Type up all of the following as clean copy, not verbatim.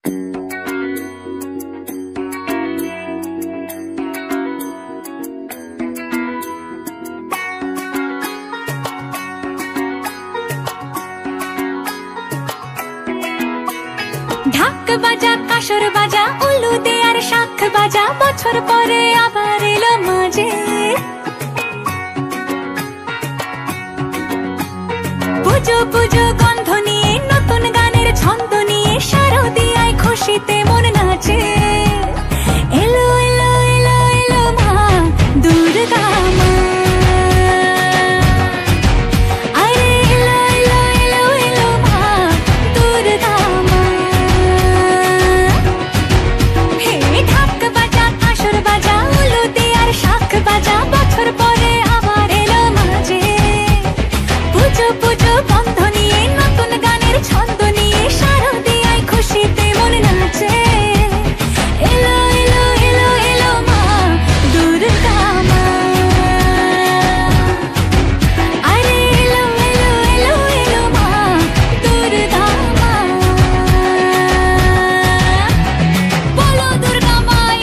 ঢাক বাজা কাসর বাজা উলু দে আর শাখ বাজা বছর পরে আবার এলো মাঝে পুজো পুজো গন্ধ নিয়ে নতুন গানের ছন্দ নিয়ে শারদিয়ায় খুশিতে মন নাচে এলো এলো এলো এলো মা দুর্গা মা বাজা বছর পরে আবার এলো মাঝে পুজো পুজো বন্ধ নিয়ে নতুন গানের ছন্দ নিয়ে শারদিয়ায় খুশিতে মন নাচে এলো এলো এলো এলো মা দুর্গা মা আরে এলো এলো এলো এলো মা দুর্গা মা বলো দুর্গা মাই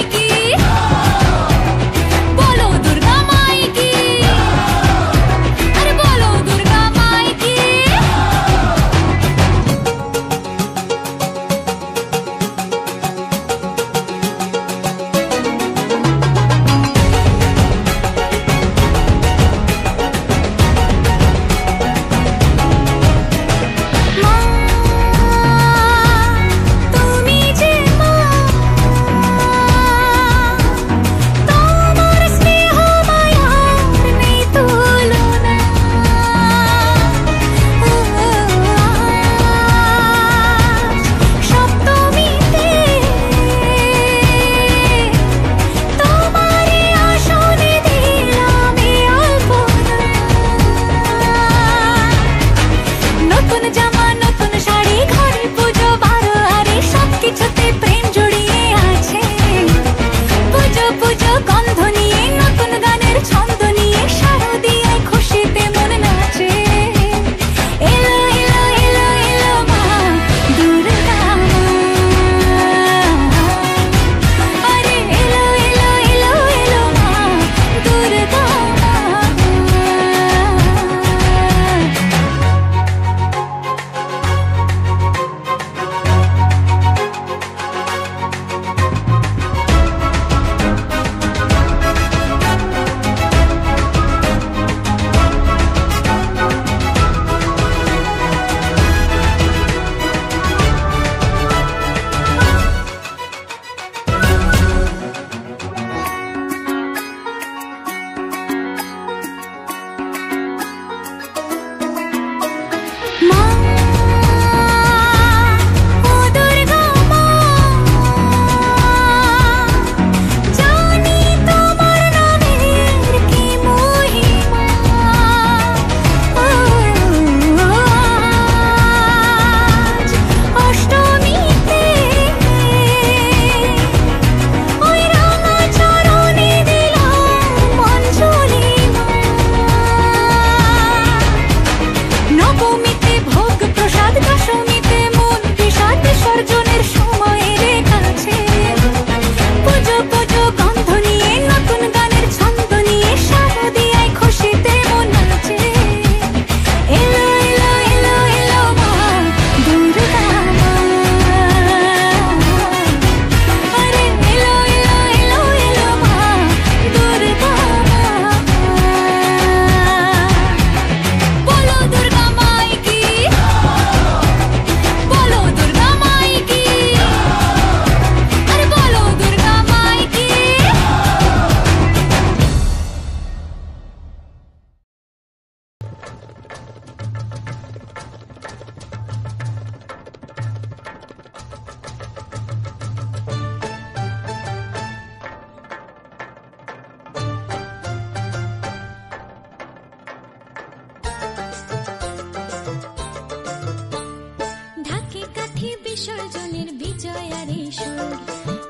কি বিসর্জনের বিজয়ারে সুর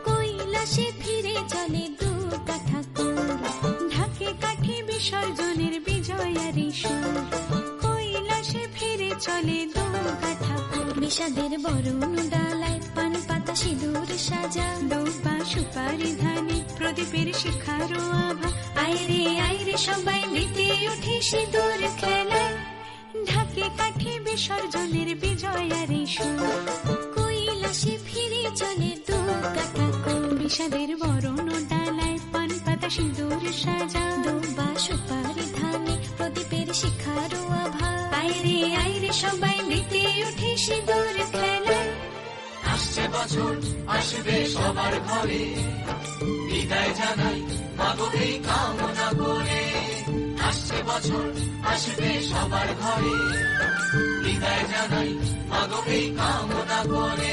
কৈলাসে ফিরে চলে দুর্গা ঠাকুর ঢাকে কাঠি বিসর্জনের বিজয়ারে সুর কৈলাসে ফিরে চলে দুর্গা ঠাকুর বিষাদের বরণ ডালায় পান পাতা সিঁদুর সাজা দৌবা সুপারি ধানে প্রদীপের শিখারো আভা আইরে সবাই মেতে উঠে সিঁদুর খেলায় ঢাকে কাঠি বিসর্জনের বিজয়ার এই সুর কৈলাসে ফিরে চলে দু কাঠা কোল বিষাদের বরণ ডালায় পান পাতা সিঁদুর সাজা দুম্বা সুপারি ধানে প্রদীপের শিখারো আভা আইরে সবাই মেতে উঠে সিঁদুর খেলায় আসছে বছর আসবে সবার ঘরে, বিদায় জানাই মাগো এই কামনা করে। আসছে বছর আসবে সবার ঘরে, বিদায় জানাই মাগো এই কামনা করে।